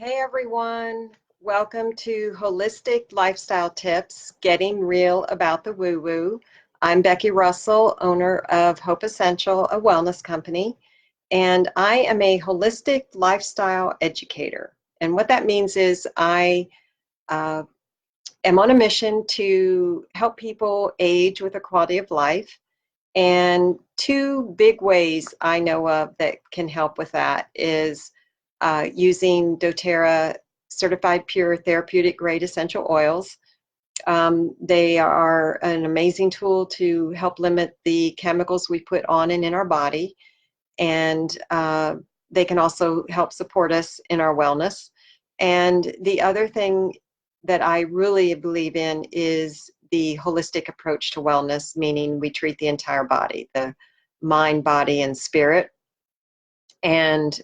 Hey everyone, welcome to Holistic Lifestyle Tips, Getting Real About the Woo Woo. I'm Becky Russell, owner of Hope Essential, a wellness company, and I am a holistic lifestyle educator. And what that means is I uh, am on a mission to help people age with a quality of life. And two big ways I know of that can help with that is using doTERRA certified pure therapeutic grade essential oils. They are an amazing tool to help limit the chemicals we put on and in our body, and they can also help support us in our wellness. And the other thing that I really believe in is the holistic approach to wellness, meaning we treat the entire body, the mind, body, and spirit, and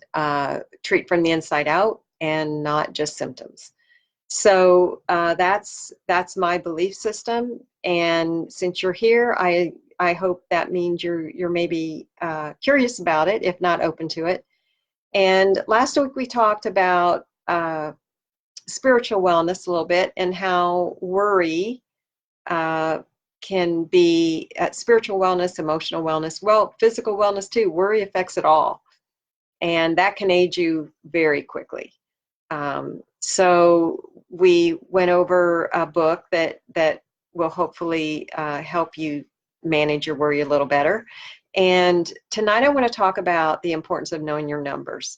treat from the inside out and not just symptoms. So that's my belief system. And since you're here, I hope that means you're maybe curious about it, if not open to it. And last week we talked about spiritual wellness a little bit and how worry uh, can be spiritual wellness, emotional wellness, well, physical wellness too. Worry affects it all, and that can age you very quickly. So we went over a book that will hopefully help you manage your worry a little better. And tonight I want to talk about the importance of knowing your numbers.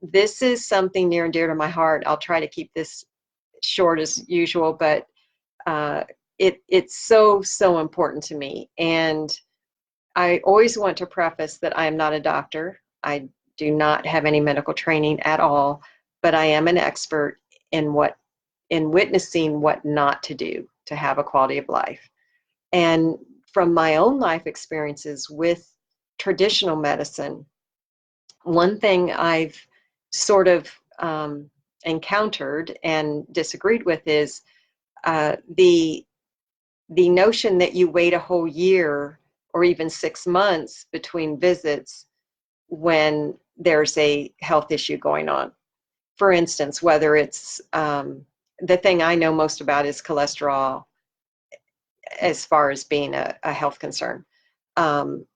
This is something near and dear to my heart. I'll try to keep this short as usual, but uh, it's so important to me. And I always want to preface that I am not a doctor. I do not have any medical training at all, but I am an expert in witnessing what not to do to have a quality of life. And from my own life experiences with traditional medicine, one thing I've sort of encountered and disagreed with is the notion that you wait a whole year or even 6 months between visits when there's a health issue going on. For instance, whether it's the thing I know most about is cholesterol as far as being a health concern. Um,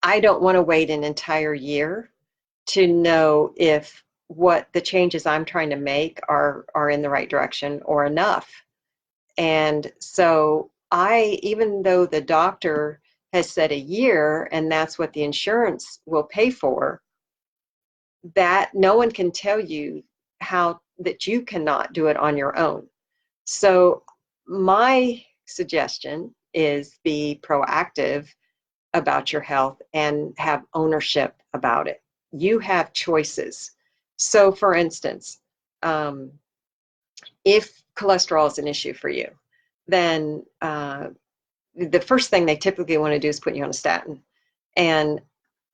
I don't want to wait an entire year to know if what the changes I'm trying to make are in the right direction or enough. And so even though the doctor has said a year and that's what the insurance will pay for, that no one can tell you how that you cannot do it on your own. So my suggestion is be proactive about your health and have ownership about it. You have choices. So for instance, if cholesterol is an issue for you, then the first thing they typically want to do is put you on a statin. And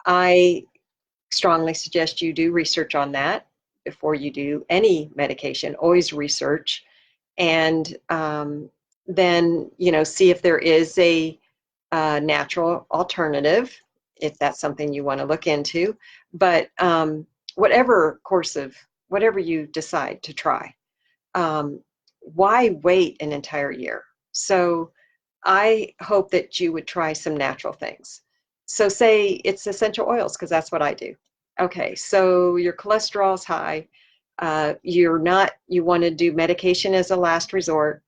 I strongly suggest you do research on that before you do any medication. Always research, and then see if there is a natural alternative, if that's something you want to look into. But whatever you decide to try, why wait an entire year? So I hope that you would try some natural things. So say it's essential oils, because that's what I do. Okay, so your cholesterol is high. You want to do medication as a last resort.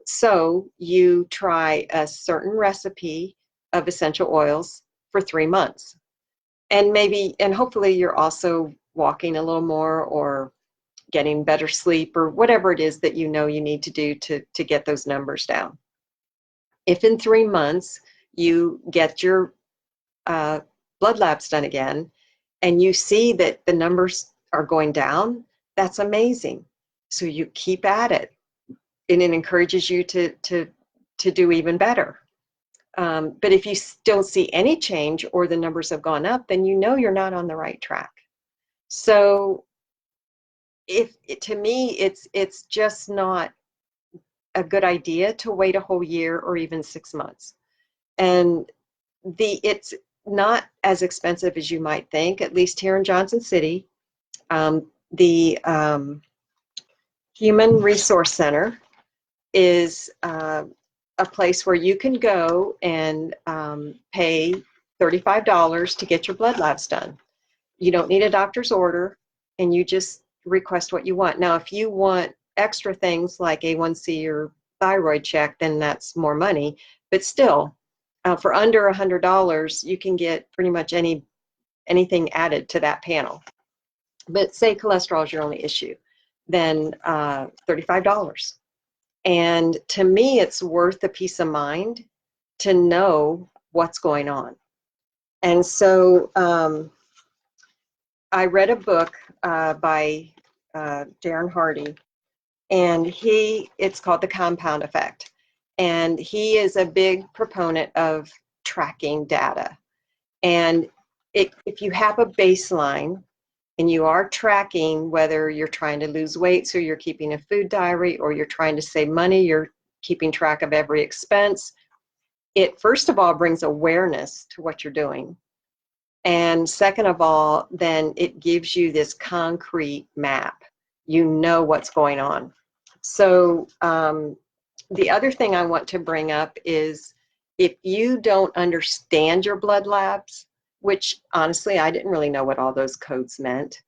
So you try a certain recipe of essential oils for 3 months. And hopefully you're also walking a little more or getting better sleep or whatever it is that you know you need to do to get those numbers down. If in 3 months you get your blood labs done again and you see that the numbers are going down, that's amazing. So you keep at it, and it encourages you to do even better. But if you don't see any change or the numbers have gone up, then you know you're not on the right track. So to me, it's just not a good idea to wait a whole year or even 6 months. And it's not as expensive as you might think, at least here in Johnson City. The Human Resource Center is a place where you can go and pay $35 to get your blood labs done. You don't need a doctor's order, and you just request what you want. Now, if you want extra things like A1C or thyroid check, then that's more money. But still, for under $100, you can get pretty much anything added to that panel. But say cholesterol is your only issue, then $35. And to me, it's worth the peace of mind to know what's going on. And so I read a book by Darren Hardy, and it's called The Compound Effect. And he is a big proponent of tracking data. And if you have a baseline and you are tracking, whether you're trying to lose weight, so you're keeping a food diary, or you're trying to save money, you're keeping track of every expense, it first of all brings awareness to what you're doing. And second of all, then it gives you this concrete map. You know what's going on. So the other thing I want to bring up is if you don't understand your blood labs, which honestly, I didn't really know what all those codes meant,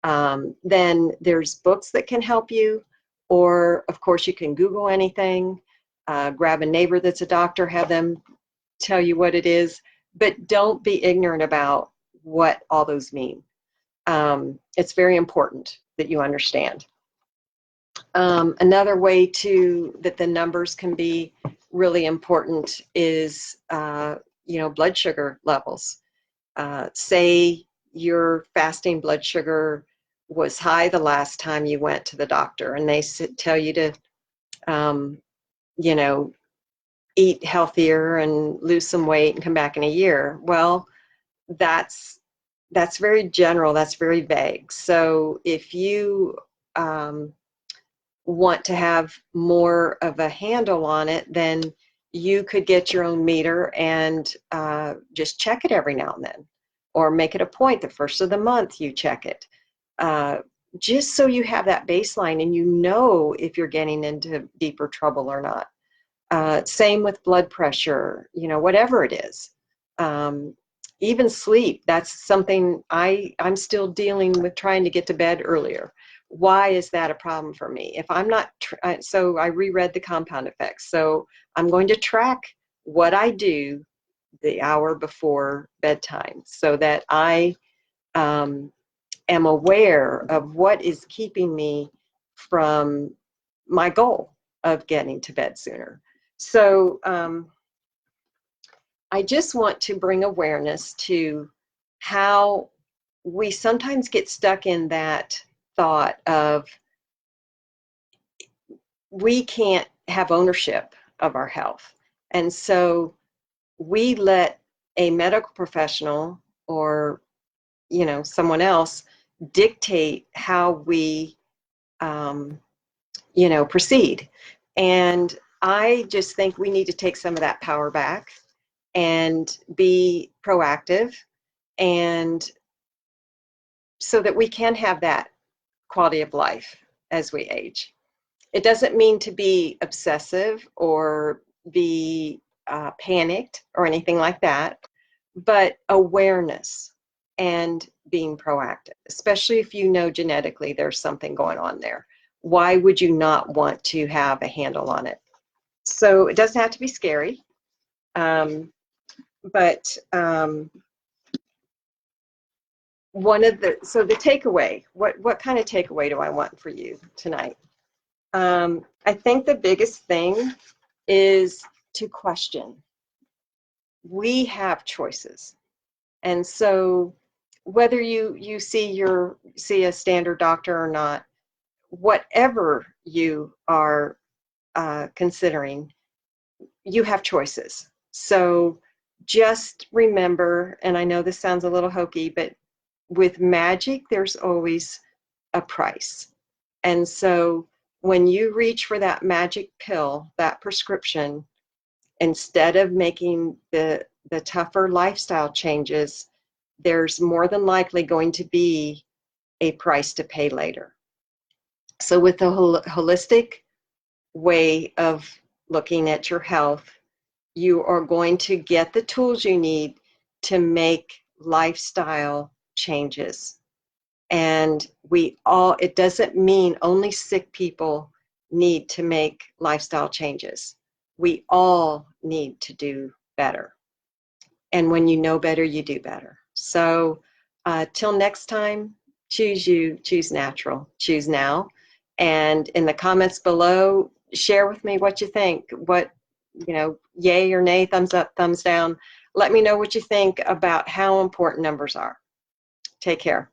then there's books that can help you, or of course you can Google anything, grab a neighbor that's a doctor, have them tell you what it is, but don't be ignorant about what all those mean. It's very important that you understand. Another way that the numbers can be really important is, blood sugar levels. Say your fasting blood sugar was high the last time you went to the doctor, and they tell you to, eat healthier and lose some weight and come back in a year. Well, that's very general. That's very vague. So if you want to have more of a handle on it, then you could get your own meter and just check it every now and then, or make it a point the first of the month you check it, just so you have that baseline and you know if you're getting into deeper trouble or not. Same with blood pressure, whatever it is. Even sleep, that's something I'm still dealing with, trying to get to bed earlier. Why is that a problem for me? If I'm not, so I reread The Compound Effects. So I'm going to track what I do the hour before bedtime so that I am aware of what is keeping me from my goal of getting to bed sooner. So I just want to bring awareness to how we sometimes get stuck in that thought of we can't have ownership of our health. And so we let a medical professional or, someone else dictate how we, proceed. And I just think we need to take some of that power back and be proactive, and so that we can have that quality of life as we age. It doesn't mean to be obsessive or be panicked or anything like that, but awareness and being proactive, especially if you know genetically there's something going on there. Why would you not want to have a handle on it? So it doesn't have to be scary, but the takeaway, what kind of takeaway do I want for you tonight? I think the biggest thing is to question. We have choices. And so whether you see a standard doctor or not, whatever you are considering, you have choices. So just remember, and I know this sounds a little hokey, but with magic, there's always a price. And so when you reach for that magic pill, that prescription, instead of making the tougher lifestyle changes, there's more than likely going to be a price to pay later. So with the holistic way of looking at your health, you are going to get the tools you need to make lifestyle changes. And it doesn't mean only sick people need to make lifestyle changes. We all need to do better. And when you know better, you do better. So till next time, choose you, choose natural, choose now. And in the comments below, share with me what you think. What, yay or nay, thumbs up, thumbs down. Let me know what you think about how important numbers are. Take care.